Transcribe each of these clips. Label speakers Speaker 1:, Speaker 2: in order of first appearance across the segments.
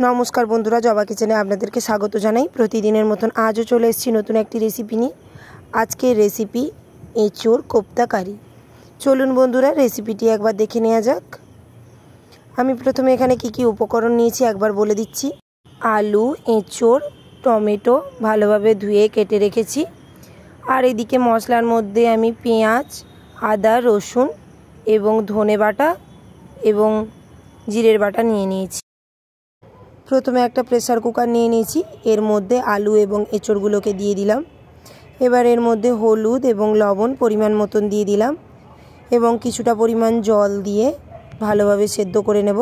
Speaker 1: নমস্কার বন্ধুরা, জবা কিচেনে আপনাদেরকে স্বাগত জানাই। প্রতিদিনের মতন আজও চলে এসেছি নতুন একটি রেসিপি নিয়ে। আজকের রেসিপি এঁচোড় কোপ্তা কারি। চলুন বন্ধুরা রেসিপিটি একবার দেখে নেওয়া যাক। আমি প্রথমে এখানে কি উপকরণ নিয়েছি একবার বলে দিচ্ছি। আলু, এঁচোড়, টমেটো ভালোভাবে ধুয়ে কেটে রেখেছি। আর এদিকে মশলার মধ্যে আমি পেঁয়াজ, আদা, রসুন এবং ধনে বাটা এবং জিরের বাটা নিয়ে নিয়েছি। প্রথমে একটা প্রেসার কুকার নিয়ে নিয়েছি। এর মধ্যে আলু এবং এঁচোড়গুলোকে দিয়ে দিলাম। এবার এর মধ্যে হলুদ এবং লবণ পরিমাণ মতন দিয়ে দিলাম এবং কিছুটা পরিমাণ জল দিয়ে ভালোভাবে সেদ্ধ করে নেব।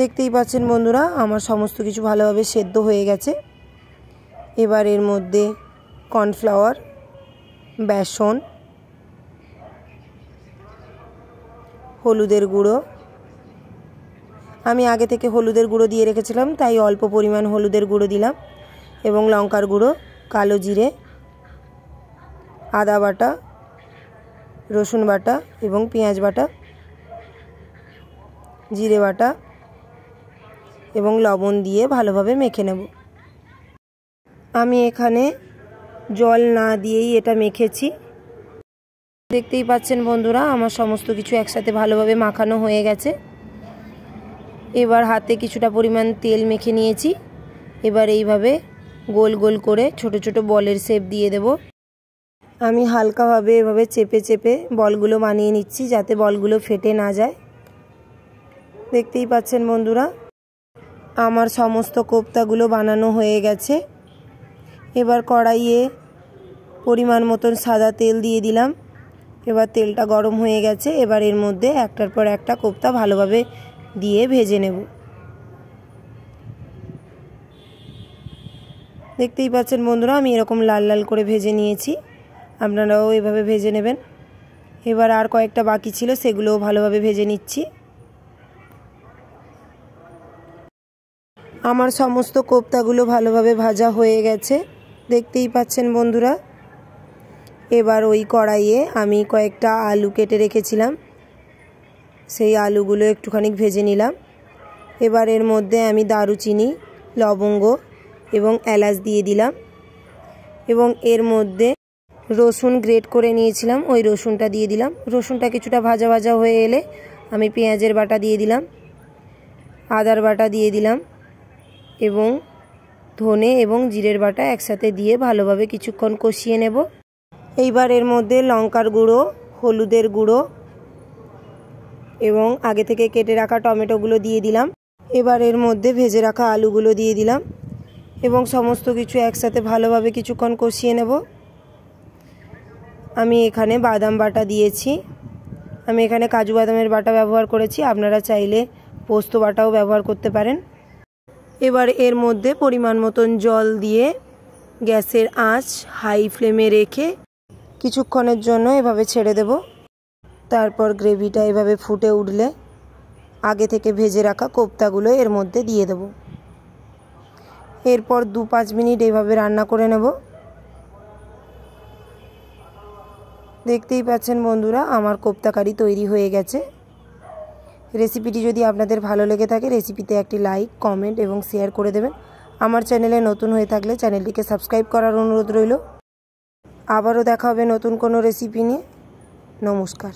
Speaker 1: দেখতেই পাচ্ছেন বন্ধুরা, আমার সমস্ত কিছু ভালোভাবে সেদ্ধ হয়ে গেছে। এবার এর মধ্যে কর্নফ্লাওয়ার, বেসন, হলুদের গুঁড়ো, আমি আগে থেকে হলুদের গুঁড়ো দিয়ে রেখেছিলাম তাই অল্প পরিমাণ হলুদের গুঁড়ো দিলাম, এবং লঙ্কার গুঁড়ো, কালো জিরে, আদা বাটা, রসুন বাটা এবং পেঁয়াজ বাটা, জিরে বাটা এবং লবণ দিয়ে ভালোভাবে মেখে নেব। আমি এখানে জল না দিয়েই এটা মেখেছি। দেখতেই পাচ্ছেন বন্ধুরা, আমার সমস্ত কিছু একসাথে ভালোভাবে মাখানো হয়ে গেছে। এবার হাতে কিছুটা পরিমাণ তেল মেখে নিয়েছি। এবার এইভাবে গোল গোল করে ছোট ছোট বলের শেপ দিয়ে দেব। আমি হালকাভাবে এভাবে চেপে চেপে বলগুলো বানিয়ে নিচ্ছি যাতে বলগুলো ফেটে না যায়। দেখতেই পাচ্ছেন বন্ধুরা, আমার সমস্ত কোপ্তাগুলো বানানো হয়ে গেছে। এবার কড়াইয়ে পরিমাণ মতন সাদা তেল দিয়ে দিলাম। এবার তেলটা গরম হয়ে গেছে। এবার এর মধ্যে একটার পর একটা কোপ্তা ভালোভাবে দিয়ে ভেজে নেব। দেখতেই পাচ্ছেন বন্ধুরা, আমি এরকম লাল লাল করে ভেজে নিয়েছি। আপনারাও এভাবে ভেজে নেবেন। এবার আর কয়েকটা বাকি ছিল, সেগুলোও ভালোভাবে ভেজে নিচ্ছি। আমার সমস্ত কোপ্তাগুলো ভালোভাবে ভাজা হয়ে গেছে, দেখতেই পাচ্ছেন বন্ধুরা। এবার ওই কড়াইয়ে আমি কয়েকটা আলু কেটে রেখেছিলাম, সেই আলুগুলো একটুখানি ভেজে নিলাম। এবার এর মধ্যে আমি দারুচিনি, লবঙ্গ এবং এলাচ দিয়ে দিলাম, এবং এর মধ্যে রসুন গ্রেট করে নিয়েছিলাম ওই রসুনটা দিয়ে দিলাম। রসুনটা কিছুটা ভাজা ভাজা হয়ে এলে আমি পেঁয়াজের বাটা দিয়ে দিলাম, আদার বাটা দিয়ে দিলাম এবং ধনে এবং জিরের বাটা একসাথে দিয়ে ভালোভাবে কিছুক্ষণ কষিয়ে নেব। এইবার এর মধ্যে লঙ্কার গুঁড়ো, হলুদের গুঁড়ো এবং আগে থেকে কেটে রাখা টমেটোগুলো দিয়ে দিলাম। এবার এর মধ্যে ভেজে রাখা আলুগুলো দিয়ে দিলাম এবং সমস্ত কিছু একসাথে ভালোভাবে কিছুক্ষণ কষিয়ে নেব। আমি এখানে বাদাম বাটা দিয়েছি। আমি এখানে কাজু বাদামের বাটা ব্যবহার করেছি, আপনারা চাইলে পোস্ত বাটাও ব্যবহার করতে পারেন। এবার এর মধ্যে পরিমাণ মতন জল দিয়ে গ্যাসের আঁচ হাই ফ্লেমে রেখে কিছুক্ষণের জন্য এভাবে ছেড়ে দেব। তারপর গ্রেভিটা এভাবে ফুটে উঠলে আগে থেকে ভেজে রাখা কোপ্তাগুলো এর মধ্যে দিয়ে দেব। এরপর 2-5 মিনিট এভাবে রান্না করে নেব। দেখতেই পাচ্ছেন বন্ধুরা, আমার কোপ্তা কারি তৈরি হয়ে গেছে। রেসিপিটি যদি আপনাদের ভালো লেগে থাকে রেসিপিতে একটি লাইক, কমেন্ট এবং শেয়ার করে দেবেন। আমার চ্যানেলে নতুন হয়ে থাকলে চ্যানেলটিকে সাবস্ক্রাইব করার অনুরোধ রইল। আবারও দেখা হবে নতুন কোনো রেসিপি নিয়ে। নমস্কার।